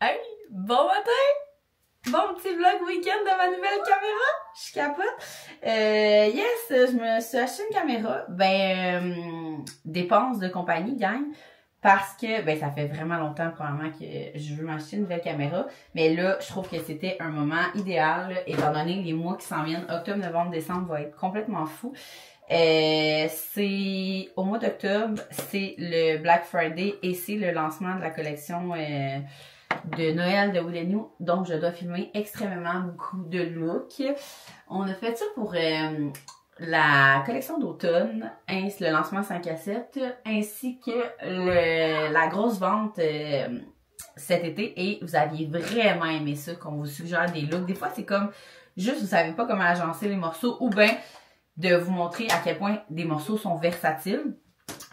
Hey, bon matin! Bon petit vlog week-end de ma nouvelle caméra! Je capote! Yes, je me suis acheté une caméra. Dépense de compagnie, gang. Parce que, ça fait vraiment longtemps, probablement, que je veux m'acheter une nouvelle caméra. Mais là, je trouve que c'était un moment idéal, là, étant donné les mois qui s'en viennent. Octobre, novembre, décembre va être complètement fou. C'est au mois d'octobre, c'est le Black Friday et c'est le lancement de la collection de Noël de Will & You. Donc, je dois filmer extrêmement beaucoup de looks. On a fait ça pour la collection d'automne, le lancement 5 à 7, ainsi que la grosse vente cet été. Et vous aviez vraiment aimé ça, qu'on vous suggère des looks. Des fois, c'est comme juste, vous savez pas comment agencer les morceaux ou bien de vous montrer à quel point des morceaux sont versatiles.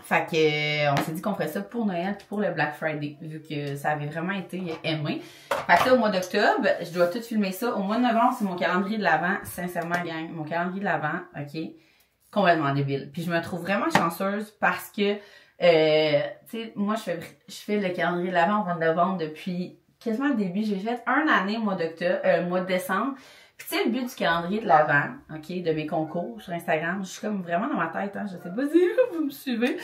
Fait que on s'est dit qu'on ferait ça pour Noël et pour le Black Friday, vu que ça avait vraiment été aimé. Fait que là, au mois d'octobre, je dois tout filmer ça. Au mois de novembre, c'est mon calendrier de l'Avent. Sincèrement, gang, mon calendrier de l'Avent, ok, complètement débile. Puis je me trouve vraiment chanceuse parce que, tu sais, moi, je fais le calendrier de l'Avent au mois de novembre depuis quasiment le début. J'ai fait une année au mois d'octobre, mois de décembre. Puis tu sais, le but du calendrier de l'Avent, ok, de mes concours sur Instagram, je suis comme vraiment dans ma tête, hein, je sais pas si vous me suivez.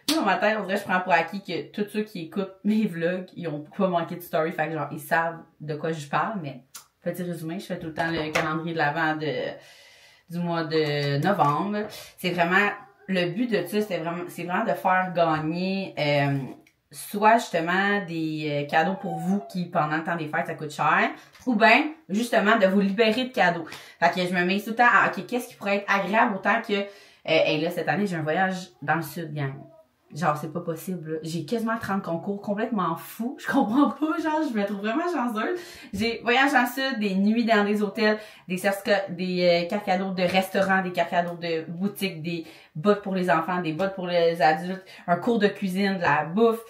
Moi, dans ma tête, on dirait que je prends pour acquis que tous ceux qui écoutent mes vlogs, ils ont pas manqué de story, fait que genre, ils savent de quoi je parle, mais petit résumé, je fais tout le temps le calendrier de l'Avent du mois de novembre. C'est vraiment, le but de ça, c'est vraiment de faire gagner, soit justement des cadeaux pour vous qui, pendant le temps des fêtes, ça coûte cher, ou bien, justement, de vous libérer de cadeaux. Fait que je me mets tout le temps à, ok, qu'est-ce qui pourrait être agréable autant que, et là, cette année, j'ai un voyage dans le sud, gang. Genre, c'est pas possible, j'ai quasiment 30 concours complètement fous. Je comprends pas, genre, je me trouve vraiment chanceuse. J'ai voyage dans le sud, des nuits dans des hôtels, des cartes cadeaux de restaurants, des cartes cadeaux de boutiques, des bottes pour les enfants, des bottes pour les adultes, un cours de cuisine, de la bouffe,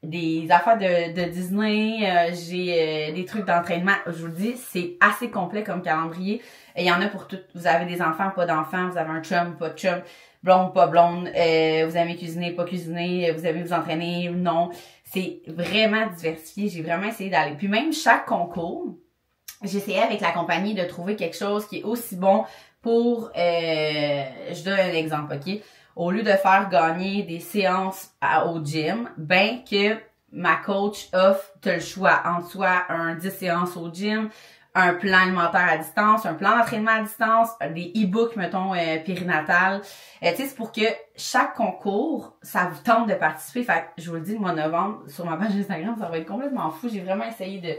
des affaires de Disney, j'ai des trucs d'entraînement. Je vous le dis, c'est assez complet comme calendrier. Et il y en a pour tout. Vous avez des enfants, pas d'enfants, vous avez un chum, pas de chum, blonde, pas blonde, vous aimez cuisiner, pas cuisiner, vous aimez vous entraîner, non. C'est vraiment diversifié. J'ai vraiment essayé d'aller. Puis même chaque concours, j'essayais avec la compagnie de trouver quelque chose qui est aussi bon pour, je donne un exemple, ok? Au lieu de faire gagner des séances au gym, ben que ma coach offre, t'as le choix entre soit un 10 séances au gym, un plan alimentaire à distance, un plan d'entraînement à distance, des e-books, mettons, périnatal. Tu sais, c'est pour que chaque concours, ça vous tente de participer. Fait que, je vous le dis, le mois de novembre, sur ma page Instagram, ça va être complètement fou. J'ai vraiment essayé de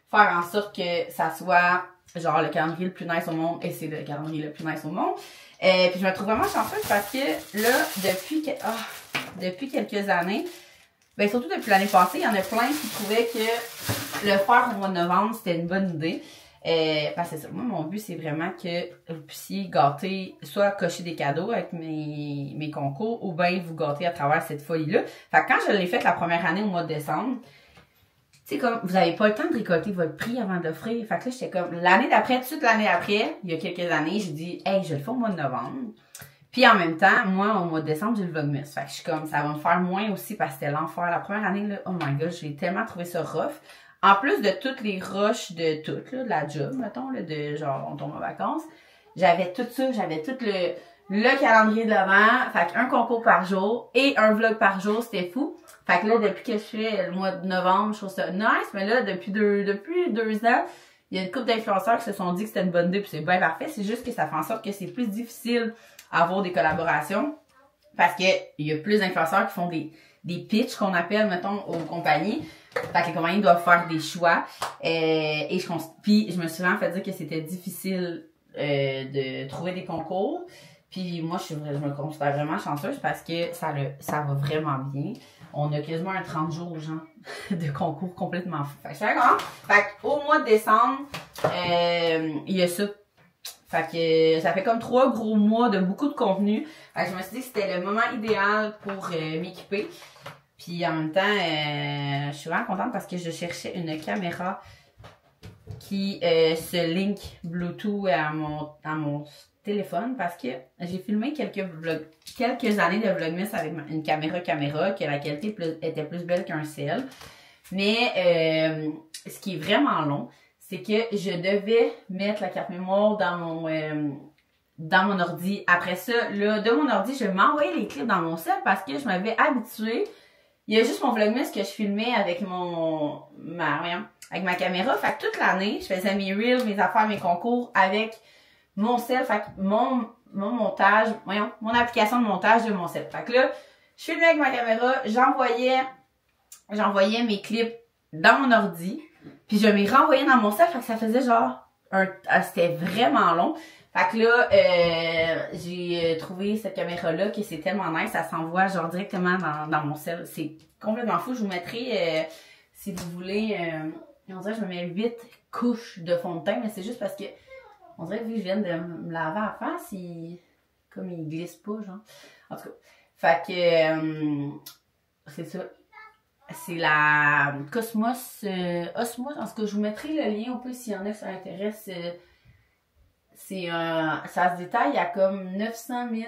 faire en sorte que ça soit, genre, le calendrier le plus nice au monde, et c'est le calendrier le plus nice au monde. Puis je me trouve vraiment chanceuse parce que là, depuis quelques années, surtout depuis l'année passée, il y en a plein qui trouvaient que le faire au mois de novembre, c'était une bonne idée. Parce que c'est ça. Moi, mon but, c'est vraiment que vous puissiez gâter, soit cocher des cadeaux avec mes concours, ou bien vous gâter à travers cette folie-là. Fait que quand je l'ai faite la première année au mois de décembre, c'est comme, vous n'avez pas le temps de récolter votre prix avant d'offrir. Fait que là, j'étais comme, l'année d'après, toute l'année après, il y a quelques années, j'ai dit, hey, je le fais au mois de novembre. Puis en même temps, moi, au mois de décembre, j'ai le Vlogmas. Fait que je suis comme, ça va me faire moins aussi parce que c'était l'enfer. La première année, là, oh my god, j'ai tellement trouvé ça rough. En plus de toutes les rushs de tout, là, de la job, mettons, là, de genre, on tombe en vacances. J'avais tout ça, j'avais tout le calendrier de l'Avent. Fait qu'un concours par jour et un vlog par jour, c'était fou. Fait que là, depuis que je fais le mois de novembre, je trouve ça nice. Mais là, depuis deux ans, il y a une couple d'influenceurs qui se sont dit que c'était une bonne idée puis c'est bien parfait. C'est juste que ça fait en sorte que c'est plus difficile à avoir des collaborations parce que il y a plus d'influenceurs qui font des pitchs qu'on appelle, mettons, aux compagnies. Fait que les compagnies doivent faire des choix. Puis je me suis vraiment fait dire que c'était difficile de trouver des concours. Puis moi, je me considère vraiment chanceuse parce que ça va vraiment bien. On a quasiment un 30 jours, genre, de concours complètement fou. Fait que je suis d'accord. Fait qu'au mois de décembre, il y a ça. Fait que ça fait comme 3 gros mois de beaucoup de contenu. Fait que je me suis dit que c'était le moment idéal pour m'équiper. Puis en même temps, je suis vraiment contente parce que je cherchais une caméra qui se link Bluetooth à mon téléphone parce que j'ai filmé quelques années de Vlogmas avec une caméra que la qualité était plus belle qu'un cell. Mais ce qui est vraiment long, c'est que je devais mettre la carte mémoire dans mon ordi. Après ça, là, de mon ordi, je m'envoyais les clips dans mon cell parce que je m'avais habituée. Il y a juste mon Vlogmas que je filmais avec avec ma caméra. Fait que toute l'année, je faisais mes reels, mes affaires, mes concours avec mon cell. Fait que mon montage, mon application de montage de mon cell. Fait que là, je filmais avec ma caméra, j'envoyais mes clips dans mon ordi, puis je m'y renvoyais dans mon cell. Fait que ça faisait genre c'était vraiment long. Fait que là, j'ai trouvé cette caméra-là qui c'est tellement nice, ça s'envoie genre directement dans mon cell. C'est complètement fou. Je vous mettrai, si vous voulez, on dirait que je me mets 8 couches de fond de teint, mais c'est juste parce que, on dirait que vu que je viens de me laver à la face, comme il glisse pas, genre. En tout cas, fait que, c'est ça. C'est la Cosmos, Osmos. En tout cas, je vous mettrai le lien un peu s'il y en a qui ça intéresse. Ça se détaille à comme 900 000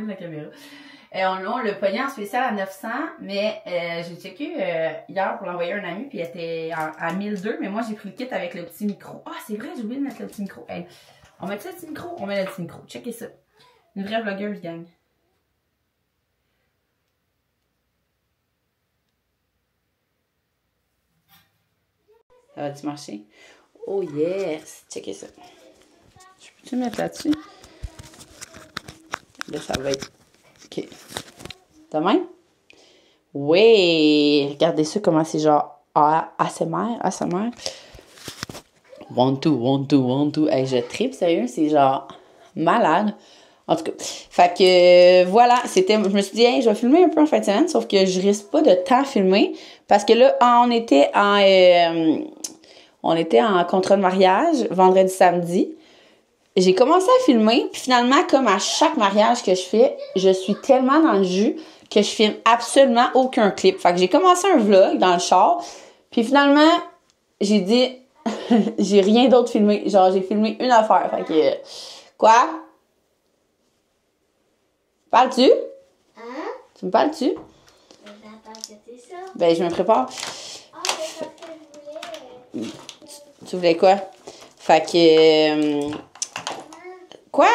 la caméra. On l'a pogné en spécial à 900, mais j'ai checké hier pour l'envoyer à un ami, puis il était à 1002, mais moi j'ai pris le kit avec le petit micro. Ah, c'est vrai, j'ai oublié de mettre le petit micro. Hey, on met ça le petit micro? On met le petit micro. Checkez ça. Une vraie vlogueuse, gang. Ça va-tu marcher? Oh yes! Checkez ça. Je peux-tu mettre là-dessus? Là, ça va être... OK. De même? Oui! Regardez ça, comment c'est genre ASMR. 1, 2, 1, 2, 1, 2. Hey, je tripe, sérieux, c'est genre malade. En tout cas, fait que voilà, je me suis dit, hey, je vais filmer un peu en fin de semaine, sauf que je risque pas de tant filmer, parce que là, on était en contrat de mariage, vendredi, samedi. J'ai commencé à filmer, puis finalement, comme à chaque mariage que je fais, je suis tellement dans le jus que je filme absolument aucun clip. Fait que j'ai commencé un vlog dans le char, puis finalement, j'ai dit, j'ai rien d'autre filmé. Genre, j'ai filmé une affaire. Fait que, quoi? Parles-tu? Hein? Tu me parles-tu? J'attends que t'es ça. Ben, je me prépare. Ah, mais parce que je voulais... Tu voulais quoi? Fait que... Quoi?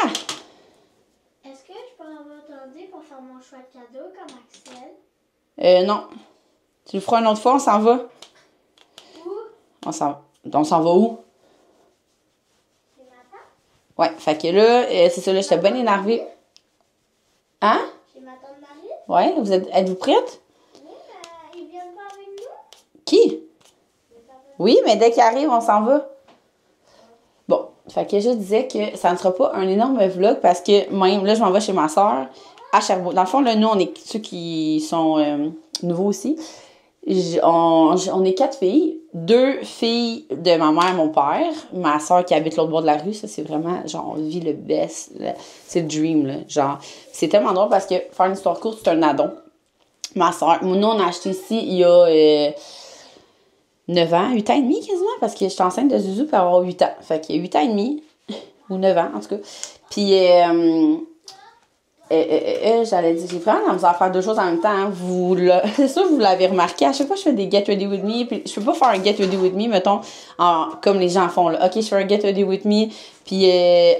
Est-ce que je peux avoir ton dé pour faire mon choix de cadeau comme Axel? Non. Tu le feras une autre fois, on s'en va. Où? On s'en va où? Chez ma tante? Ouais, fait que là, c'est ça, là, j'étais bien énervée. Hein? Chez ma tante Marie? Ouais, êtes-vous prête? Oui, mais ils viennent pas avec nous? Qui? Oui, mais dès qu'il arrive, on s'en va. Bon, fait que je disais que ça ne sera pas un énorme vlog parce que même là, je m'en vais chez ma soeur à Sherbrooke. Dans le fond, là, nous, on est ceux qui sont nouveaux aussi. On est 4 filles. 2 filles de ma mère, mon père. Ma soeur qui habite l'autre bord de la rue. Ça, c'est vraiment, genre, on vit le best. C'est le dream, là. Genre, c'est tellement drôle parce que faire une histoire courte, c'est un addon. Ma soeur. Nous, on a acheté ici il y a 9 ans, 8 ans et demi quasiment, parce que j'étais enceinte de Zuzu pour avoir 8 ans. Fait qu'il y a 8 ans et demi, ou 9 ans en tout cas. Puis, j'allais dire, j'ai vraiment la misère à faire deux choses en même temps. Hein. C'est sûr que vous l'avez remarqué, à chaque fois que je fais des Get Ready With Me, puis je peux pas faire un Get Ready With Me, mettons, comme les gens font. Là. OK, je fais un Get Ready With Me, puis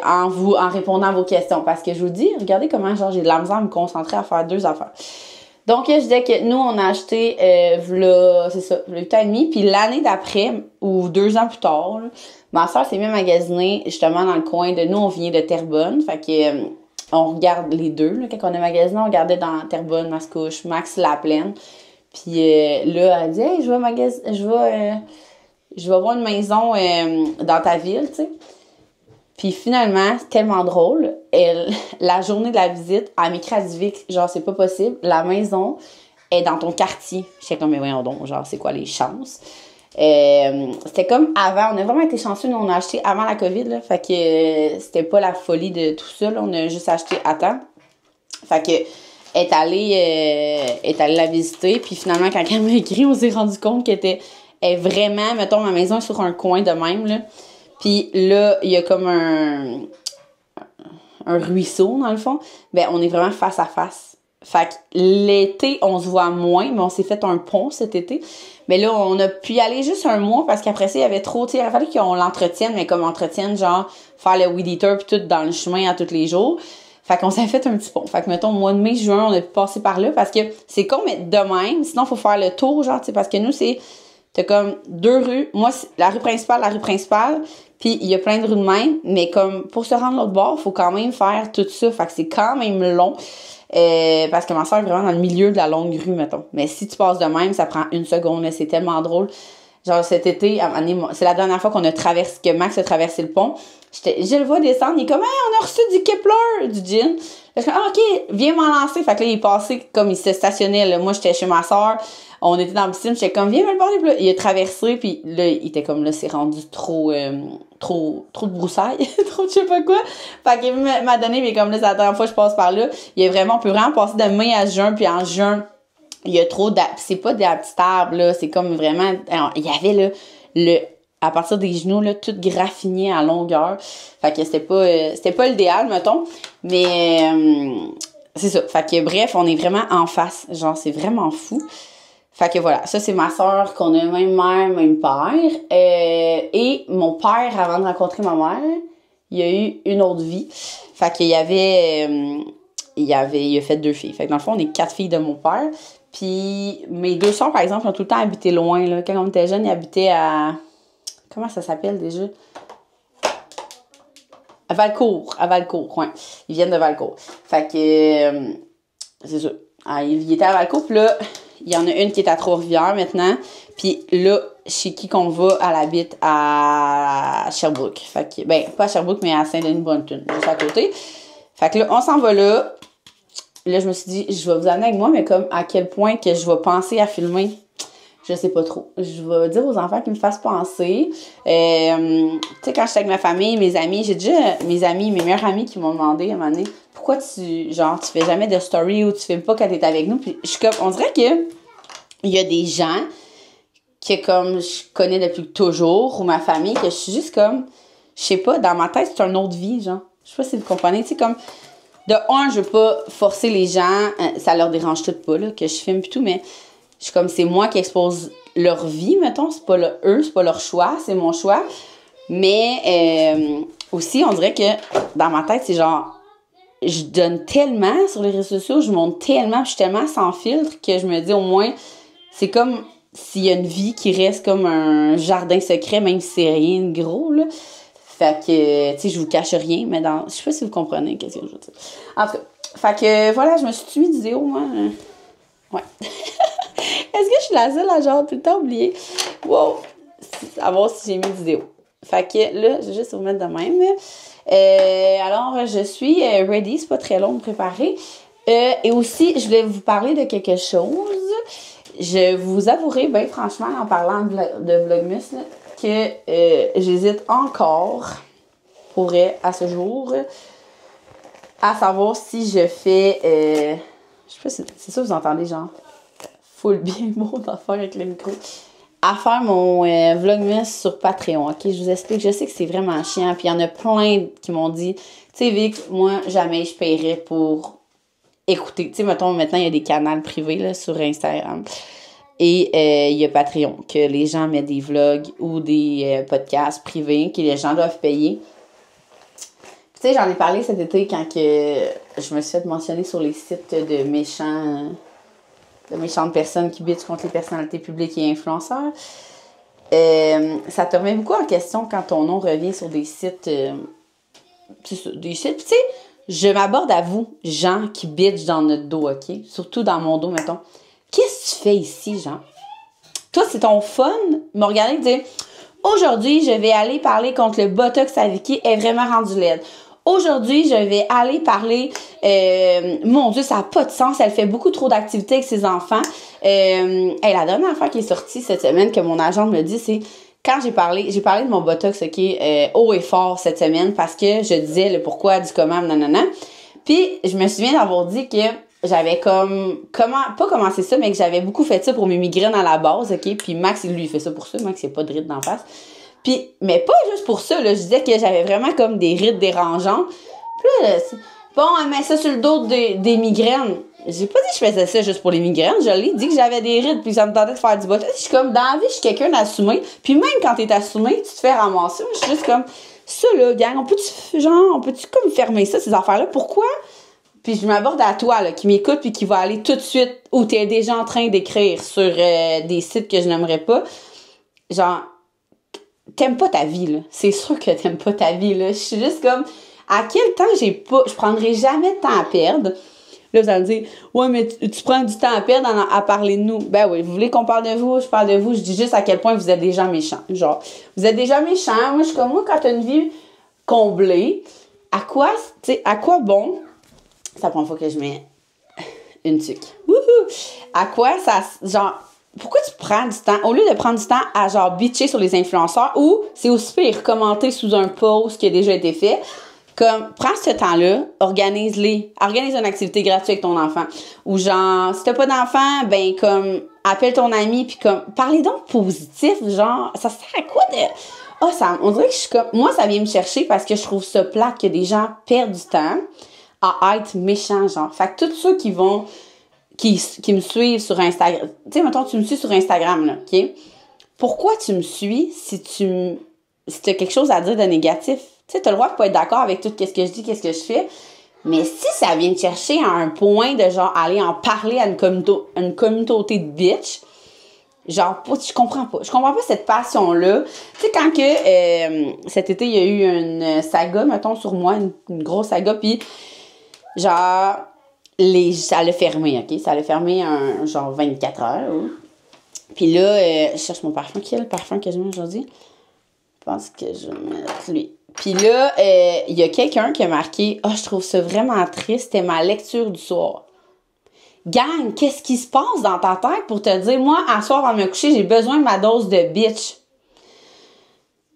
en répondant à vos questions. Parce que je vous dis, regardez comment genre j'ai de la misère à me concentrer à faire deux affaires. Donc, je disais que nous, on a acheté, c'est ça, le 8 ans et demi. Puis l'année d'après, ou 2 ans plus tard, là, ma soeur s'est mis à magasiner justement dans le coin de nous, on vient de Terrebonne. Fait que on regarde les deux. Là, quand on a magasiné, on regardait dans Terrebonne, Mascouche, Max La Plaine. Puis là, elle dit, hey, je vais voir une maison dans ta ville, tu sais. Puis finalement, c'est tellement drôle. La journée de la visite, elle m'écrit à Vic, genre, c'est pas possible. La maison est dans ton quartier. J'étais comme, mais voyons donc, genre, c'est quoi les chances? C'était comme avant. On a vraiment été chanceux. Nous, on a acheté avant la COVID, là. Fait que c'était pas la folie de tout ça, là. On a juste acheté à temps. Fait que, est allée la visiter. Puis finalement, quand elle m'a écrit, on s'est rendu compte qu'elle est vraiment, mettons, ma maison est sur un coin de même, là. Puis là, il y a comme un ruisseau, dans le fond. Ben, on est vraiment face à face. Fait que l'été, on se voit moins, mais on s'est fait un pont cet été. Mais là, on a pu y aller juste un mois parce qu'après ça, il y avait trop, tu sais, il a fallu qu'on l'entretienne, mais comme entretienne, genre, faire le weed eater pis tout dans le chemin à tous les jours. Fait qu'on s'est fait un petit pont. Fait que, mettons, au mois de mai, juin, on a pu passer par là parce que c'est con, mais de même. Sinon, faut faire le tour, genre, tu sais, parce que nous, t'as comme 2 rues. Moi, c'est la rue principale. Puis il y a plein de rues de même. Mais comme, pour se rendre l'autre bord, faut quand même faire tout ça. Fait que c'est quand même long. Parce que ma soeur est vraiment dans le milieu de la longue rue, mettons. Mais si tu passes de même, ça prend 1 seconde, là, c'est tellement drôle. Genre, cet été, c'est la dernière fois que Max a traversé le pont. Je le vois descendre, il est comme, hey, on a reçu du Kepler, du gin. Je suis comme, ah, ok, viens m'en lancer. Fait que là, il est passé, comme il se stationnait, là. Moi, j'étais chez ma soeur. On était dans la piscine, j'étais comme, viens me le porter. Puis là, il a traversé, puis là, il était comme, là, c'est rendu trop de broussailles, trop de je sais pas quoi. Fait qu'il m'a donné, mais comme là, c'est la dernière fois que je passe par là. On peut vraiment passer de mai à juin, puis en juin, il y a trop c'est pas des petits arbres, là, c'est comme vraiment, alors, il y avait, là, à partir des genoux, là, tout graffiné à longueur. Fait que c'était pas l'idéal, mettons. Mais, c'est ça. Fait que bref, on est vraiment en face. Genre, c'est vraiment fou. Fait que voilà, ça c'est ma soeur qu'on a même mère, même père. Et mon père, avant de rencontrer ma mère, il a eu une autre vie. Fait qu'il il a fait 2 filles. Fait que dans le fond, on est 4 filles de mon père. Puis mes 2 sœurs, par exemple, ont tout le temps habité loin, là. Quand on était jeunes, ils habitaient à... Comment ça s'appelle déjà? À Valcourt, ouais. Ils viennent de Valcourt. Fait que... c'est ça. Ah, ils étaient à Valcourt, puis là... Il y en a une qui est à Trois-Rivières maintenant. Puis là, chez qui qu'on va, elle habite à Sherbrooke. Fait que, ben, pas à Sherbrooke, mais à Saint-Denis-Bonneton, juste à côté. Fait que là, on s'en va là. Là, je me suis dit, je vais vous amener avec moi, mais comme à quel point que je vais penser à filmer, je sais pas trop. Je vais dire aux enfants qu'ils me fassent penser. Tu sais, quand j'étais avec ma famille, mes amis, j'ai déjà mes meilleurs amis qui m'ont demandé à un moment donné, pourquoi tu fais jamais de story ou tu filmes pas quand t'es avec nous? Puis je suis comme, on dirait que il y a des gens que comme je connais depuis toujours, ou ma famille, que je suis juste comme, je sais pas, dans ma tête, c'est une autre vie, genre. Je sais pas si vous comprenez, tu sais, comme, de un, je veux pas forcer les gens, ça leur dérange tout pas, là, que je filme pis tout, mais je suis comme, c'est moi qui expose leur vie, mettons, c'est pas eux, c'est pas leur choix, c'est mon choix. Mais aussi, on dirait que dans ma tête, c'est genre, je donne tellement sur les réseaux sociaux, je montre tellement, je suis tellement sans filtre que je me dis au moins, c'est comme s'il y a une vie qui reste comme un jardin secret, même si c'est rien de gros, là. Fait que, tu sais, je vous cache rien, mais je sais pas si vous comprenez qu'est-ce que je veux dire. En tout cas, fait que, voilà, je me suis mis du vidéo, moi. Ouais. Est-ce que je suis la seule à genre tout le temps oublier? Wow! À voir si j'ai mis vidéo. Fait que là, je vais juste vous mettre de même. Alors, je suis ready. C'est pas très long de préparer. Et aussi, je voulais vous parler de quelque chose. Je vous avouerai, ben franchement, en parlant de Vlogmas, là, que j'hésite encore, à ce jour, à savoir si je fais... je sais pas si c'est ça que vous entendez, genre full bien beau d'affaire avec le micro. À faire mon Vlogmas sur Patreon, ok? Je vous explique, je sais que c'est vraiment chiant, puis il y en a plein qui m'ont dit, tu sais Vic, moi, jamais je paierais pour écouter. Tu sais, mettons, maintenant, il y a des canaux privés là, sur Instagram. Et il y a Patreon, que les gens mettent des vlogs ou des podcasts privés que les gens doivent payer. Tu sais, j'en ai parlé cet été quand que je me suis fait mentionner sur les sites de méchantes personnes qui bitchent contre les personnalités publiques et influenceurs. Ça te remet beaucoup en question quand ton nom revient sur des sites. Des sites. Tu sais, je m'aborde à vous, gens qui bitchent dans notre dos, ok? Surtout dans mon dos, mettons. Qu'est-ce que tu fais ici, Jean? Toi, c'est ton fun, me regarder et dire aujourd'hui, je vais aller parler contre le botox à Vicky, elle est vraiment rendue laide. Aujourd'hui, je vais aller parler, mon Dieu, ça n'a pas de sens, elle fait beaucoup trop d'activités avec ses enfants. La dernière fois qui est sortie cette semaine, que mon agent me dit, c'est quand j'ai parlé de mon botox, ok, haut et fort cette semaine, parce que je disais le pourquoi, du comment, nanana. Puis, je me souviens d'avoir dit que j'avais pas commencé ça, mais que j'avais beaucoup fait ça pour mes migraines à la base, ok? Puis Max, lui, il fait ça pour ça. Max, il n'a pas de rides d'en face. Puis, mais pas juste pour ça, là. Je disais que j'avais vraiment comme des rides dérangeantes. Puis là, bon, elle met ça sur le dos des migraines. j'ai pas dit que je faisais ça juste pour les migraines. Je l'ai dit que j'avais des rides puis ça me tentait de faire du botox. Je suis comme, dans la vie, je suis quelqu'un d'assumé. Puis même quand t'es assumé, tu te fais ramasser. Moi, je suis juste comme, ça là, gang, on peut-tu comme fermer ça, ces affaires-là? Pourquoi? Puis je m'aborde à toi, là, qui m'écoute puis qui va aller tout de suite où t'es déjà en train d'écrire sur des sites que je n'aimerais pas. Genre, t'aimes pas ta vie, là. C'est sûr que t'aimes pas ta vie, là. Je suis juste comme, à quel temps je prendrai jamais de temps à perdre. Là, vous allez me dire, ouais, mais tu prends du temps à perdre à parler de nous. Ben oui, vous voulez qu'on parle de vous? Je parle de vous. Je dis juste à quel point vous êtes des gens méchants. Genre, vous êtes des gens méchants. Moi, je suis comme, moi, quand t'as une vie comblée, à quoi bon? C'est la première fois que je mets une tuque. Wouhou! À quoi ça, genre, pourquoi tu prends du temps, au lieu de prendre du temps à genre bitcher sur les influenceurs, ou c'est aussi pire, commenter sous un post qui a déjà été fait, comme, prends ce temps-là, organise une activité gratuite avec ton enfant. Ou genre, si t'as pas d'enfant, ben comme, appelle ton ami, puis comme, parlez donc positif, genre, ça sert à quoi de... on dirait que je suis comme, moi, ça vient me chercher parce que je trouve ça plate que des gens perdent du temps à être méchants, genre. Fait que tous ceux qui me suivent sur Instagram, tu sais, mettons, tu me suis sur Instagram, là, OK? Pourquoi tu me suis si t'as quelque chose à dire de négatif? Tu sais, t'as le droit de pas être d'accord avec tout qu'est-ce que je dis, qu'est-ce que je fais, mais si ça vient te chercher à un point de, genre, aller en parler à une communauté de bitch, genre, je comprends pas. Je comprends pas cette passion-là. Tu sais, quand que cet été, il y a eu une saga, mettons, sur moi, une grosse saga, puis genre, ça l'a fermé, OK? Ça l'a fermé genre 24 heures. Puis là, je cherche mon parfum. Quel parfum que je mets aujourd'hui? Je pense que je vais mettre lui. Puis là, il y a quelqu'un qui a marqué « je trouve ça vraiment triste, c'était ma lecture du soir. » Gang, qu'est-ce qui se passe dans ta tête pour te dire « Moi, à soir, avant de me coucher, j'ai besoin de ma dose de bitch. »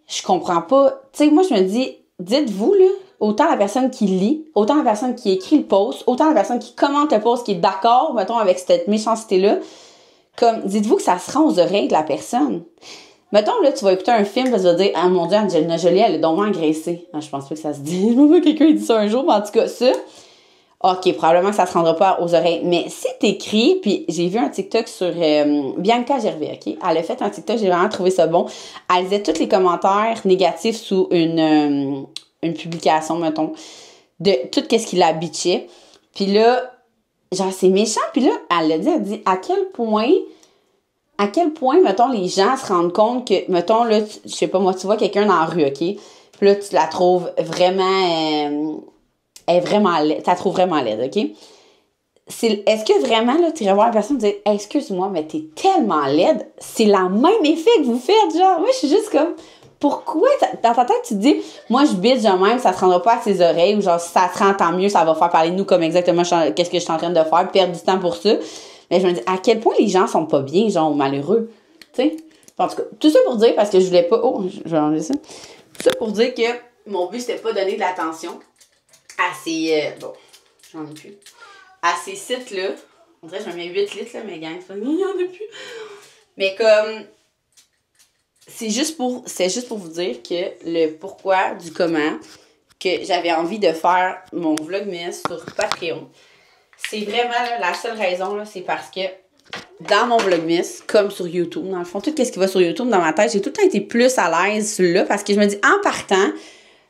Je comprends pas. Tu sais, moi, je me dis, dites-vous, là, autant la personne qui lit, autant la personne qui écrit le post, autant la personne qui commente le post, qui est d'accord, mettons, avec cette méchanceté-là, comme, dites-vous que ça se rend aux oreilles de la personne. Mettons, là, tu vas écouter un film, tu vas dire, ah, mon Dieu, Angelina Jolie, elle est donc engraissée. Je pense pas que ça se dit. Je vois quelqu'un dit ça un jour, mais en tout cas, ça, OK, probablement que ça se rendra pas aux oreilles. Mais si t'écris, puis j'ai vu un TikTok sur Bianca Gervais, OK? Elle a fait un TikTok, j'ai vraiment trouvé ça bon. Elle disait tous les commentaires négatifs sous une publication, mettons, de tout ce qu'il a bitché. Puis là, genre, c'est méchant. Puis là, elle dit, à quel point, mettons, les gens se rendent compte que, mettons, là, je sais pas, moi, tu vois quelqu'un dans la rue, OK? Puis là, tu la trouves vraiment... elle est vraiment laide. Tu la trouves vraiment laide, OK? Est-ce que vraiment, là, tu irais voir la personne et dire « Excuse-moi, mais t'es tellement laide. » C'est le même effet que vous faites, genre. Moi, je suis juste comme... Pourquoi? Dans ta tête, tu te dis « Moi, je bitch de même, ça se rendra pas à ses oreilles. » Ou genre, si ça se rend, tant mieux, ça va faire parler de nous comme exactement qu'est-ce que je suis en train de faire, perdre du temps pour ça. Mais je me dis, à quel point les gens sont pas bien, genre, ou malheureux. Tu sais? En tout cas, tout ça pour dire, parce que je voulais pas... Oh, je vais enlever ça. Tout ça pour dire que mon but, c'était pas de donner de l'attention à ces... bon, j'en ai plus. À ces sites-là. On dirait que je me mets 8 litres, là, mais gang, il n'y en a plus. Mais comme... C'est juste pour vous dire que le pourquoi du comment que j'avais envie de faire mon Vlogmas sur Patreon. C'est vraiment là, la seule raison, là, c'est parce que dans mon Vlogmas, comme sur YouTube, dans le fond, tout ce qui va sur YouTube, dans ma tête, j'ai tout le temps été plus à l'aise là parce que je me dis, en partant,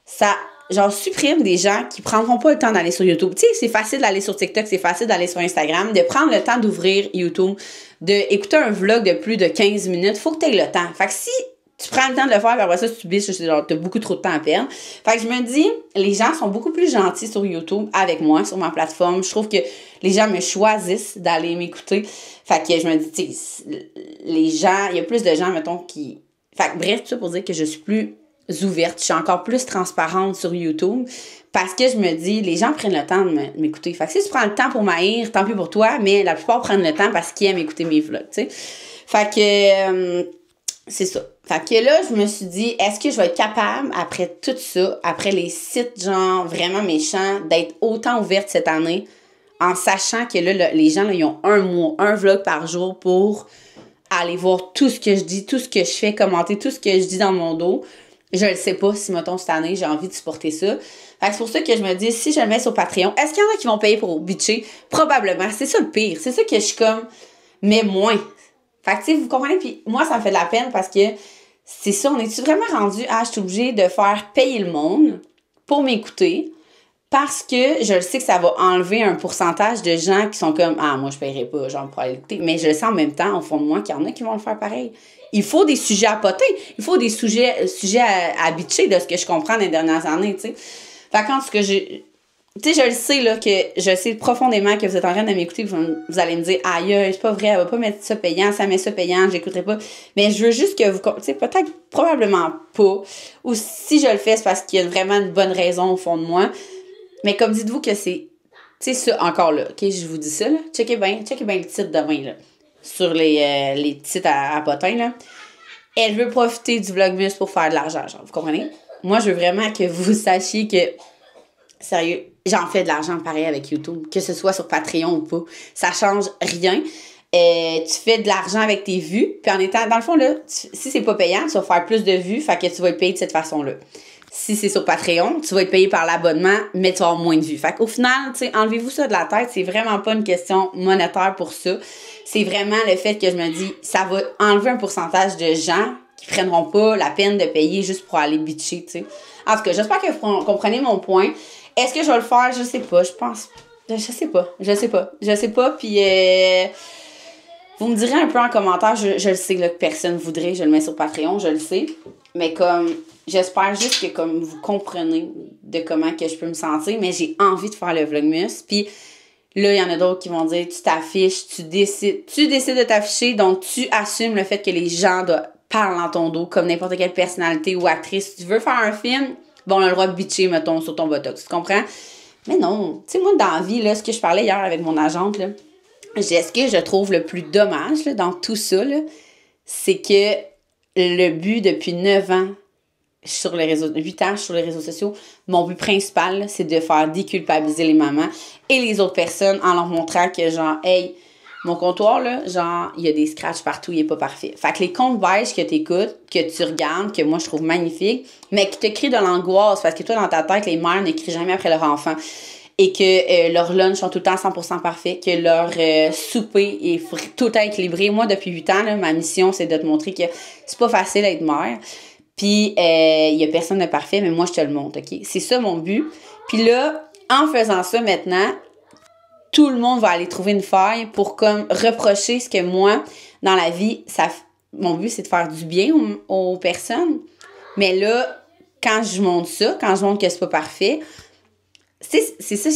ça genre supprime des gens qui prendront pas le temps d'aller sur YouTube. Tu sais, c'est facile d'aller sur TikTok, c'est facile d'aller sur Instagram, de prendre le temps d'ouvrir YouTube, d'écouter un vlog de plus de 15 minutes, faut que tu aies le temps. Fait que si tu prends le temps de le faire, puis après ça, si tu biches, genre, t'as beaucoup trop de temps à perdre. Fait que je me dis, les gens sont beaucoup plus gentils sur YouTube avec moi, sur ma plateforme. Je trouve que les gens me choisissent d'aller m'écouter. Fait que je me dis, tu sais, les gens, il y a plus de gens, mettons, qui... Fait que bref, tout ça pour dire que je suis plus ouverte, je suis encore plus transparente sur YouTube parce que je me dis, les gens prennent le temps de m'écouter. Fait que si tu prends le temps pour m'haïr, tant pis pour toi, mais la plupart prennent le temps parce qu'ils aiment écouter mes vlogs, tu sais. Fait que... c'est ça. Fait que là, je me suis dit, est-ce que je vais être capable, après tout ça, après les sites genre vraiment méchants, d'être autant ouverte cette année, en sachant que là, les gens, là, ils ont un vlog par jour pour aller voir tout ce que je dis, tout ce que je fais, commenter tout ce que je dis dans mon dos. Je ne sais pas si, mettons, cette année, j'ai envie de supporter ça. Fait que c'est pour ça que je me dis, si je le mets sur Patreon, est-ce qu'il y en a qui vont payer pour bitcher? Probablement. C'est ça le pire. C'est ça que je suis comme, mais moins. Fait que, tu sais, vous comprenez? Puis moi, ça me fait de la peine parce que c'est ça, on est-tu vraiment rendu à, je suis obligée de faire payer le monde pour m'écouter parce que je le sais que ça va enlever un pourcentage de gens qui sont comme, ah, moi, je paierai pas, genre, pour aller l'écouter. Mais je le sais en même temps, au fond de moi, qu'il y en a qui vont le faire pareil. Il faut des sujets à poter. Il faut des sujets à bitcher de ce que je comprends dans les dernières années, tu sais. Fait que quand ce que j'ai... Tu sais, je le sais, là, que je sais profondément que vous êtes en train de m'écouter, vous allez me dire, aïe, c'est pas vrai, elle va pas mettre ça payant, ça met ça payant, j'écouterai pas. Mais je veux juste que vous, tu sais, peut-être, probablement pas. Ou si je le fais, c'est parce qu'il y a vraiment une bonne raison au fond de moi. Mais comme dites-vous que c'est, tu sais, ça, encore là, ok, je vous dis ça, là, checkez bien le titre demain, là, sur les titres à potins, là. Elle veut profiter du Vlogmas pour faire de l'argent, genre, vous comprenez? Moi, je veux vraiment que vous sachiez que, sérieux, j'en fais de l'argent pareil avec YouTube, que ce soit sur Patreon ou pas. Ça change rien. Tu fais de l'argent avec tes vues, puis en étant, dans le fond, là, si c'est pas payant, tu vas faire plus de vues, fait que tu vas être payé de cette façon-là. Si c'est sur Patreon, tu vas être payé par l'abonnement, mais tu vas avoir moins de vues. Fait qu'au final, tu sais, enlevez-vous ça de la tête, c'est vraiment pas une question monétaire pour ça. C'est vraiment le fait que je me dis, ça va enlever un pourcentage de gens qui prendront pas la peine de payer juste pour aller bitcher, tu sais. En tout cas, j'espère que vous comprenez mon point. Est-ce que je vais le faire? Je sais pas. Je pense. Je sais pas. Puis, vous me direz un peu en commentaire. Je le sais là, que personne voudrait. Je le mets sur Patreon. Je le sais. Mais comme, j'espère juste que comme vous comprenez de comment que je peux me sentir. Mais j'ai envie de faire le Vlogmas. Puis, là, il y en a d'autres qui vont dire, tu t'affiches, tu décides de t'afficher. Donc, tu assumes le fait que les gens parlent dans ton dos comme n'importe quelle personnalité ou actrice. Si tu veux faire un film... Bon, on a le droit de bitcher, mettons, sur ton botox. Tu comprends? Mais non. Tu sais, moi, dans la vie, là, ce que je parlais hier avec mon agente, là, ce que je trouve le plus dommage, là, dans tout ça, là, c'est que le but depuis 9 ans, 8 ans sur les réseaux sociaux, mon but principal, là, c'est de faire déculpabiliser les mamans et les autres personnes en leur montrant que, genre, hey, mon comptoir, là, genre, il y a des scratchs partout, il est pas parfait. Fait que les comptes beige que t'écoutes, que tu regardes, que moi, je trouve magnifiques, mais qui te créent de l'angoisse, parce que toi, dans ta tête, les mères n'écrivent jamais après leur enfant. Et que leur lunch sont tout le temps 100% parfait, que leur souper est tout le temps équilibré. Moi, depuis 8 ans, là, ma mission, c'est de te montrer que c'est pas facile d'être mère. Puis, il y a personne de parfait, mais moi, je te le montre, OK? C'est ça, mon but. Puis là, en faisant ça, maintenant... Tout le monde va aller trouver une faille pour comme reprocher ce que moi, dans la vie, mon but, c'est de faire du bien aux personnes. Mais là, quand je montre ça, quand je montre que c'est pas parfait, c'est ça.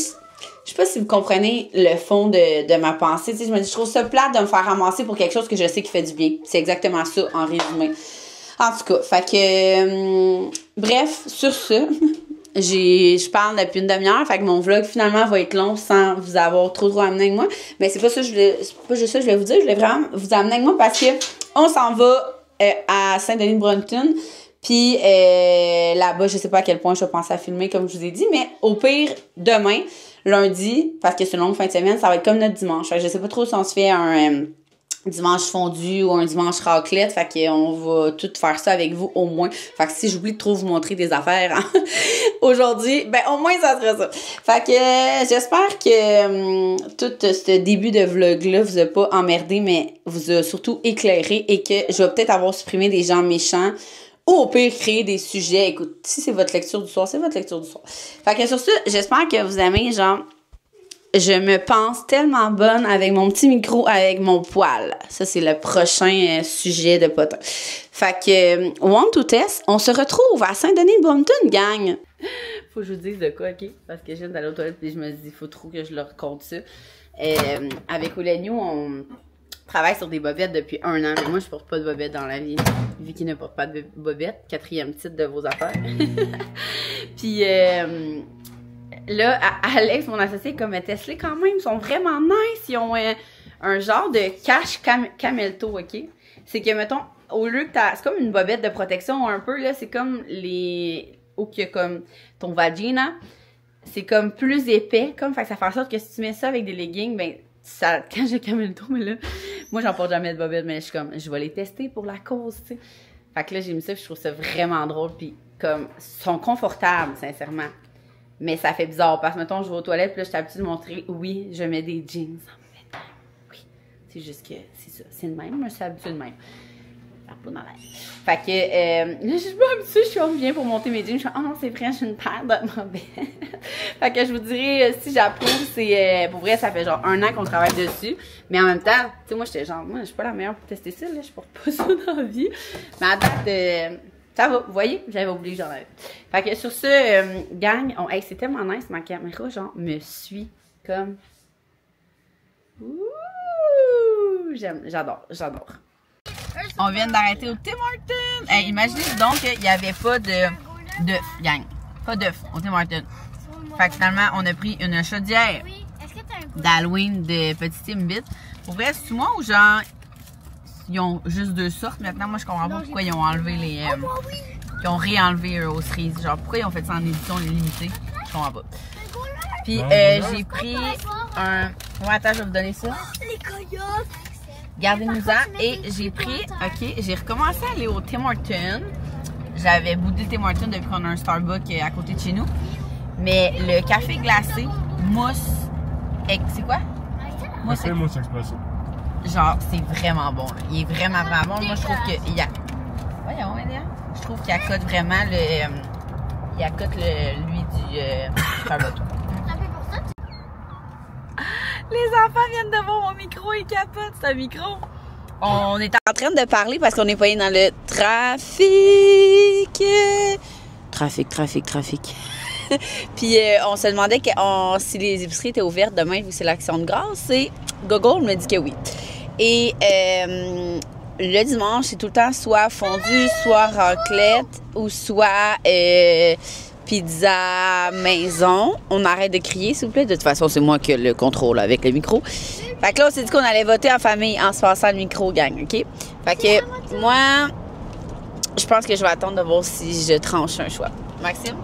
Je sais pas si vous comprenez le fond de ma pensée. Tu sais, je trouve ça plate de me faire ramasser pour quelque chose que je sais qui fait du bien. C'est exactement ça, en résumé. En tout cas, fait que... bref, sur ça... Je parle depuis une demi-heure, fait que mon vlog finalement va être long sans vous avoir trop amené avec moi. Mais c'est pas ça c'est pas juste ça que je voulais vous dire. Je voulais vraiment vous amener avec moi parce que on s'en va à Saint-Denis-de-Brompton. Puis là-bas, je sais pas à quel point je vais penser à filmer comme je vous ai dit, mais au pire, demain, lundi, parce que c'est une longue fin de semaine, ça va être comme notre dimanche. Fait que je sais pas trop si on se fait un dimanche fondu ou un dimanche raclette, fait qu'on va tout faire ça avec vous au moins. Fait que si j'oublie de trop vous montrer des affaires hein, aujourd'hui, ben au moins ça sera ça. Fait que j'espère que tout ce début de vlog-là vous a pas emmerdé, mais vous a surtout éclairé et que je vais peut-être avoir supprimé des gens méchants ou au pire créer des sujets. Écoute, si c'est votre lecture du soir, c'est votre lecture du soir. Fait que sur ça, j'espère que vous aimez genre je me pense tellement bonne avec mon petit micro, avec mon poil. Ça, c'est le prochain sujet de potin. Fait que, one to test, on se retrouve à Saint-Denis-de-Brompton, gang! Faut que je vous dise de quoi, OK? Parce que je viens d'aller aux toilettes et je me dis, faut trop que je leur raconte ça. Avec Olenio, on travaille sur des bobettes depuis 1 an. Mais moi, je porte pas de bobettes dans la vie. Vicky ne porte pas de bobettes. 4e titre de vos affaires. Puis... là, Alex, mon associé, comme Tesla quand même, ils sont vraiment nice. Ils ont un genre de cache camelto, OK? C'est que, mettons, au lieu que c'est comme une bobette de protection un peu, là, c'est comme où qu'il y a comme ton vagina, c'est comme plus épais, comme, fait que ça fait en sorte que si tu mets ça avec des leggings, ben, ça cache le camelto, mais là, moi, j'en porte jamais de bobette, mais je suis comme, je vais les tester pour la cause, tu sais. Fait que là, j'ai mis ça, puis je trouve ça vraiment drôle, puis comme, ils sont confortables, sincèrement. Mais ça fait bizarre parce que, mettons, je vais aux toilettes, puis là, je suis habituée de montrer, oui, je mets des jeans en me vêtements. Oui. C'est juste que c'est ça. C'est le même, je suis habituée de même. Pas dans l'air. Fait que, là, je suis pas habituée, je suis bien pour monter mes jeans. Je suis oh non, c'est vrai, j'ai une paire de mauvais. Fait que je vous dirais, si j'approuve, c'est, pour vrai, ça fait genre 1 an qu'on travaille dessus. Mais en même temps, tu sais, moi, j'étais genre, moi, je suis pas la meilleure pour tester ça, là, je porte pas ça dans la vie. Mais à date, ça va, vous voyez, j'avais oublié que j'en avais. Fait que sur ce, gang, hey, c'est tellement nice, ma caméra, genre, me suit comme. Ouh, j'adore. On vient d'arrêter au Tim Hortons. Hey, imaginez donc qu'il n'y avait pas d'œuf, gang. Pas d'œuf au Tim Hortons. Fait que finalement, on a pris une chaudière d'Halloween de Petit Timbit. Pour vrai, c'est moi ou genre, ils ont juste 2 sortes. Maintenant, moi, je comprends pas pourquoi ils ont enlevé les... ils ont réenlevé aux cerises. Genre, pourquoi ils ont fait ça en édition limitée? Je comprends pas. Puis, j'ai pris un... Ouais, attends, je vais vous donner ça. Les coyotes! Gardez-nous-en. Et j'ai pris, ok, j'ai recommencé à aller au Tim Hortons. J'avais boudé Tim Hortons depuis qu'on a un Starbucks à côté de chez nous. Mais le café glacé, mousse, c'est quoi? Mousse expresso. Genre, c'est vraiment bon. Là. Il est vraiment bon. Moi, je trouve qu'il y a... Voyons, Elia. Je trouve qu'il accote vraiment le... Il accote lui du Starbucks. Les enfants viennent de voir mon micro, ils capotent, c'est un micro. On est en train de parler parce qu'on est pas dans le trafic. Trafic. Puis on se demandait si les épiceries étaient ouvertes demain vu que c'est l'Action de grâce. Et Google me dit que oui. Et le dimanche, c'est tout le temps soit fondue, soit raclette ou soit... pizza maison. On arrête de crier, s'il vous plaît. De toute façon, c'est moi qui ai le contrôle avec le micro. Fait que là, on s'est dit qu'on allait voter en famille en se passant le micro, gang, OK? Fait que moi, je pense que je vais attendre de voir si je tranche un choix. Maxime?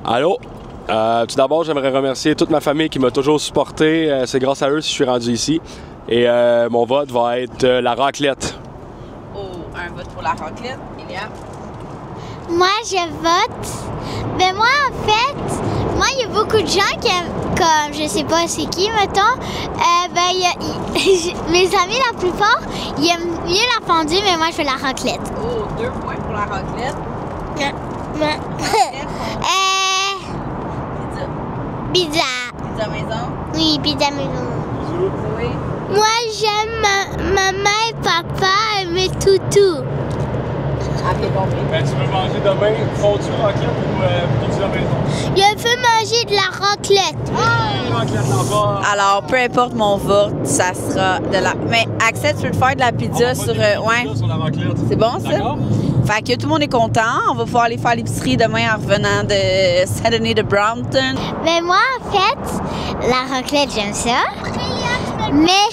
Allô? Tout d'abord, j'aimerais remercier toute ma famille qui m'a toujours supporté. C'est grâce à eux si je suis rendu ici. Et mon vote va être la raclette. Oh, un vote pour la raclette. Elia? Moi, je vote. Mais moi, en fait, il y a beaucoup de gens qui aiment, comme, je sais pas c'est qui, mettons. Mes amis, la plupart, ils aiment mieux la fondue, mais moi, je fais la raclette. Oh, 2 points pour la raclette. Pizza. Pizza maison. Oui, pizza maison. Oui. Moi, j'aime maman et papa, mes toutous. Ok, compris. Ben, tu veux manger demain fondue raclette ou pizza maison? Je veux manger de la raclette. Raclette là-bas. Alors, peu importe mon vote, ça sera de la... Mais Axel, tu veux te faire de la pizza sur... ouais. Sur la raclette. C'est bon, ça? D'accord. Fait que tout le monde est content. On va pouvoir aller faire l'épicerie demain en revenant de Saturday de Brompton. Mais moi, en fait, la raclette, j'aime ça. Mais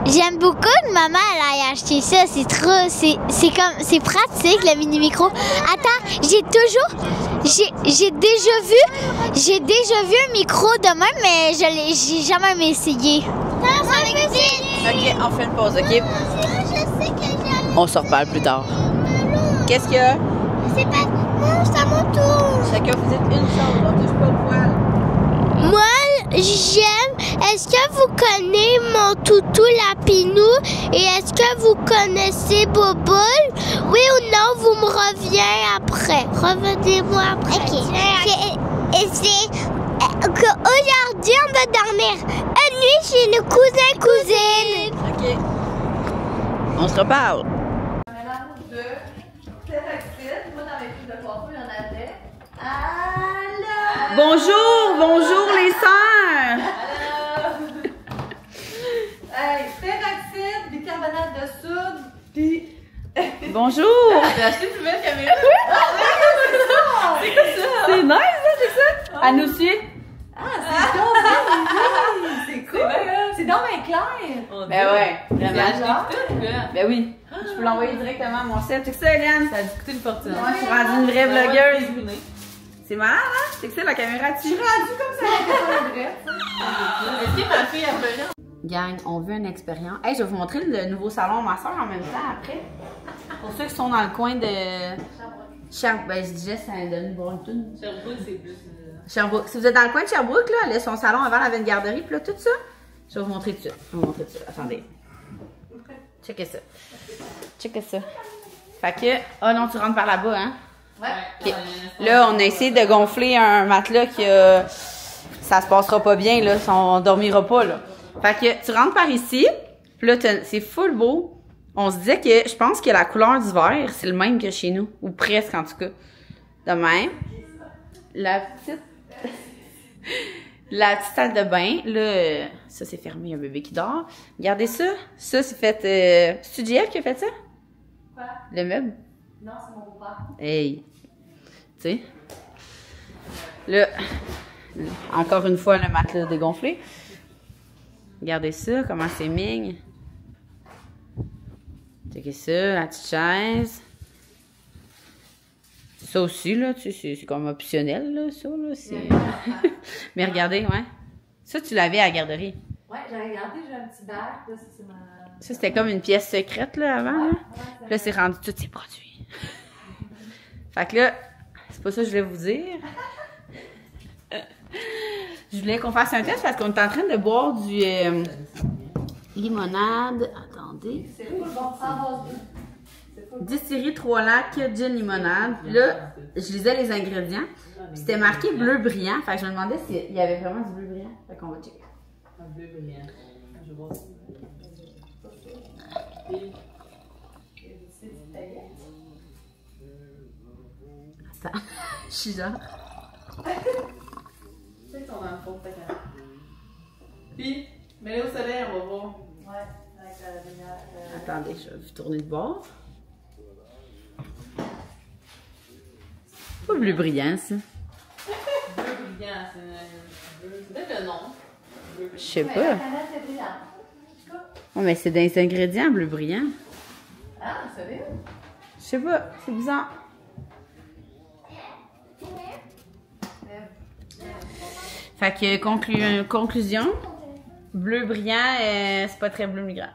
j'aime beaucoup que maman elle ait acheté ça. C'est trop, c'est pratique le mini micro. Attends, j'ai déjà vu un micro de même, mais j'ai jamais essayé. Ok, on fait une pause, ok? On se reparle plus tard. Qu'est-ce qu'il y a? C'est pas... Non, c'est à mon tour. Chacun, vous êtes une chambre, on touche pas le poil. Moi, j'aime... Est-ce que vous connaissez mon toutou Lapinou? Et est-ce que vous connaissez Boboule? Oui ou non, vous me revenez après. Revenez-moi après. OK. Et c'est... Aujourd'hui, on va dormir une nuit chez le cousin-cousine. Ok. On se reparle. Bonjour les sœurs! Hey, peroxyde, bicarbonate de soude, puis... Bonjour! J'ai acheté une nouvelle caméra. C'est quoi ça? C'est nice, ça, c'est ça? Elle nous suit? C'est donc bien, c'est cool. C'est donc bien clair. Ben ouais, vraiment. Ben Ben oui. Je peux l'envoyer directement à mon site. C'est que ça, Eliane? ça a dû coûter une fortune. Moi, je suis rendue une vraie vlogueuse. C'est malade, hein? C'est que ça, la caméra dessus. Je suis rendue comme ça, elle était pas Est-ce que ma fille a pleuré? Gang, on veut une expérience. Hey, je vais vous montrer le nouveau salon à ma soeur en même temps après. Pour ceux qui sont dans le coin de Sherbrooke, ben je disais Saint-Denis-Brompton. Sherbrooke, c'est plus. Sherbrooke. Si vous êtes dans le coin de Sherbrooke, là, elle a son salon avant la garderie, puis là, tout ça, je vais vous montrer tout ça. Je vais vous montrer tout ça. Attendez. Checkez ça. Checkez ça. Fait que, oh non, tu rentres par là-bas, hein? Ouais. Okay. Là, on a essayé de gonfler un matelas qui ça se passera pas bien, là, on dormira pas, là. Fait que tu rentres par ici, puis là, c'est full beau. On se disait que, je pense que la couleur du verre, c'est le même que chez nous, ou presque en tout cas. De même. La petite salle de bain, là, ça c'est fermé, il y a un bébé qui dort. Regardez ça. Ça, c'est fait, c'est-tu JF qui a fait ça? Quoi? Le meuble? Non, c'est mon beau-père. Hey! Tu sais? Là, encore une fois, le matelas dégonflé. Regardez ça, comment c'est mignon. Checkez ça, la petite chaise. Ça aussi, là, tu sais, c'est comme optionnel, là, ça, là. Mais regardez, ouais. Ça, tu l'avais à la garderie. Ouais, j'avais regardé, j'ai un petit bac, là, c'est ma... Ça, c'était comme une pièce secrète, là, avant, là. Puis là, c'est rendu tous ces produits. Fait que là, c'est pas ça que je voulais vous dire. Je voulais qu'on fasse un test parce qu'on est en train de boire du limonade. Attendez. C'est cool, bon, ça Distillerie 3 lacs, gin limonade. Puis là, je lisais les ingrédients. Puis c'était marqué bleu brillant. Fait que je me demandais s'il y avait vraiment du bleu brillant. Fait qu'on va checker. Un bleu brillant. Je vois ça. Attends, je suis genre. Tu sais qu'on a un faux paquet. Puis, mets-le au soleil, on va voir. Ouais, avec la lumière. Attendez, je vais vous tourner de bord. C'est pas bleu brillant, ça. Bleu brillant, c'est peut-être le nom. Je sais pas. Oh, mais c'est dans les ingrédients, bleu brillant. Ah, sérieux? Je sais pas, c'est bizarre. Fait que, conclusion, bleu brillant, c'est pas très bleu migrant.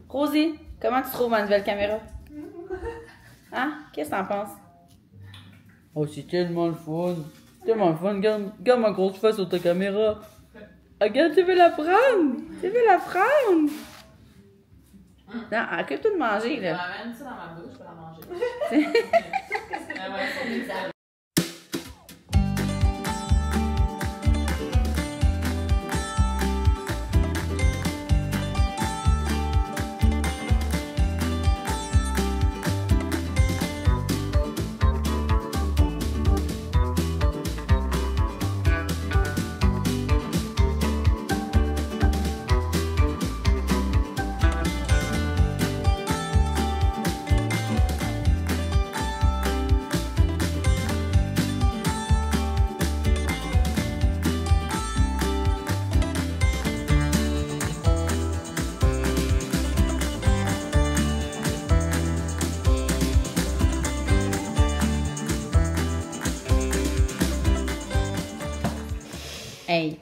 Rosie, comment tu trouves ma nouvelle caméra? Hein? Qu'est-ce que t'en penses? Oh, c'est tellement le fun. Tellement le fun. Regarde ma grosse face sur ta caméra. Regarde, tu veux la prendre? Tu veux la prendre? Non, occupe-toi de manger, là. Je ramène ça dans ma bouche, je peux la manger. Hey,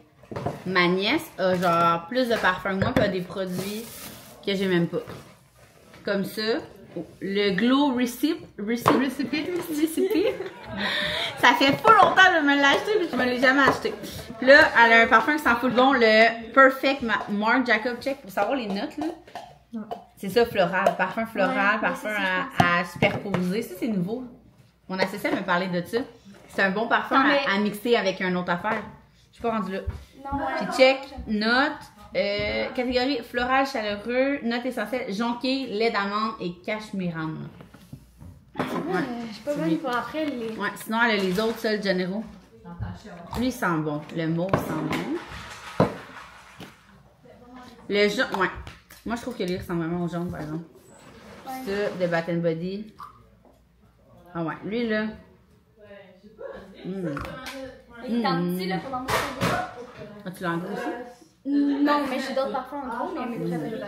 ma nièce a genre plus de parfum que moi, puis a des produits que j'ai même pas. Comme ça, le Glow Recipe. Ça fait pas longtemps que je me l'ai acheté, puis je me l'ai jamais acheté. Puis là, elle a un parfum qui sent full bon, le Perfect Marc Jacob Check. Pour savoir les notes, là. C'est ça, floral. Parfum floral, parfum à superposer. Ça, c'est nouveau. Mon associé m'a parlé de ça. C'est un bon parfum à mixer avec une autre affaire. Je suis pas rendue là. Puis check, note, catégorie floral chaleureux, note essentielle, jonquille, lait d'amande et cachemирane. Je suis pas bonne pour après les... Ouais, sinon elle a les autres Sol Janeiro. Lui il sent bon. Le mauve sent bon. Le jaune, ouais. Moi je trouve que lui ressemble vraiment au jaune par exemple. Ça, de Bath & Body. Ah ouais, lui là. Il est en petit, là, pour l'embrasser. Ah, tu l'as en gros aussi? Non, mais j'ai d'autres parfums en gros, mais mes préférés.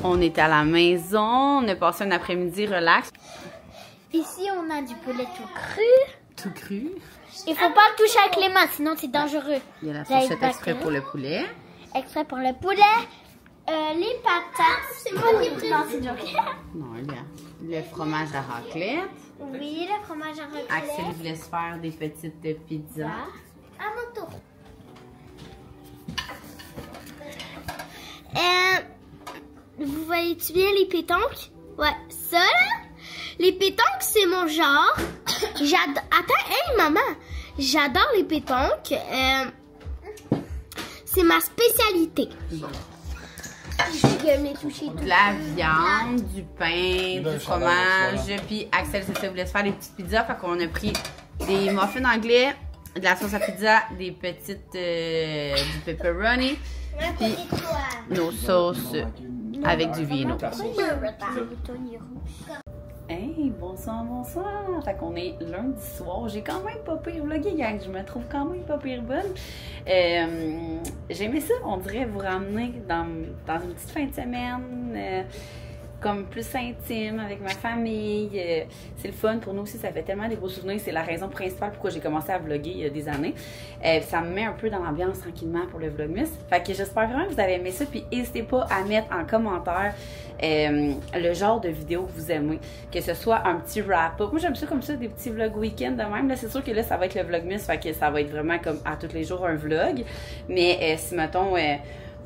On est à la maison, on a passé un après-midi relax. Ici, on a du poulet tout cru. Tout cru. Il faut pas le toucher avec les mains, sinon c'est dangereux. Il y a la fourchette exprès pour le poulet. Exprès pour le poulet. Les patates. C'est pas les prix. Non, c'est joke. Non, il y a le fromage à raclette. Oui, le fromage à raclette. Axel voulait se faire des petites pizzas. À mon tour. Vous voyez-tu bien les pétanques? Ouais, ça là, les pétanques c'est mon genre. J'adore. Attends, hey maman, j'adore les pétanques. C'est ma spécialité. Bon. Toucher De la viande, du pain, du fromage. Puis Axel, c'est ça, voulait se faire des petites pizzas. Fait qu'on a pris des muffins anglais, de la sauce à pizza, des petites du pepperoni. Puis nos sauces avec du vino. Hey, bonsoir, bonsoir! Fait qu'on est lundi soir. J'ai quand même pas pire vlogué, gang. Je me trouve quand même pas pire bonne. J'aimais ça, on dirait, vous ramener dans une petite fin de semaine, comme plus intime avec ma famille. C'est le fun pour nous aussi, ça fait tellement des beaux souvenirs. C'est la raison principale pourquoi j'ai commencé à vlogger il y a des années. Ça me met un peu dans l'ambiance tranquillement pour le Vlogmas. Fait que j'espère vraiment que vous avez aimé ça. Puis n'hésitez pas à mettre en commentaire le genre de vidéo que vous aimez. Que ce soit un petit wrap-up. Moi j'aime ça comme ça, des petits vlogs week-end de même. Là, c'est sûr que là, ça va être le Vlogmas. Fait que ça va être vraiment comme à tous les jours un vlog. Mais si mettons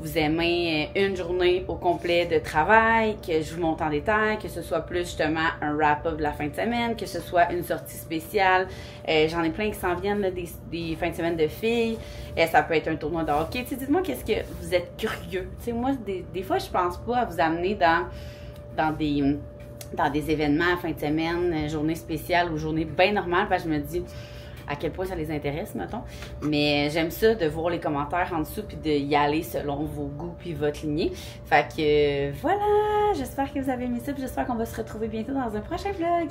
vous aimez une journée au complet de travail, que je vous montre en détail, que ce soit plus justement un wrap-up de la fin de semaine, que ce soit une sortie spéciale. J'en ai plein qui s'en viennent, là, des fins de semaine de filles. Ça peut être un tournoi de hockey. Dites-moi qu'est-ce que vous êtes curieux. T'sais, moi, des fois, je pense pas à vous amener dans des événements à fin de semaine, journée spéciale ou journée bien normale, parce que je me dis à quel point ça les intéresse, mettons. Mais j'aime ça de voir les commentaires en dessous puis d'y aller selon vos goûts puis votre lignée. Fait que voilà, j'espère que vous avez aimé ça puis j'espère qu'on va se retrouver bientôt dans un prochain vlog.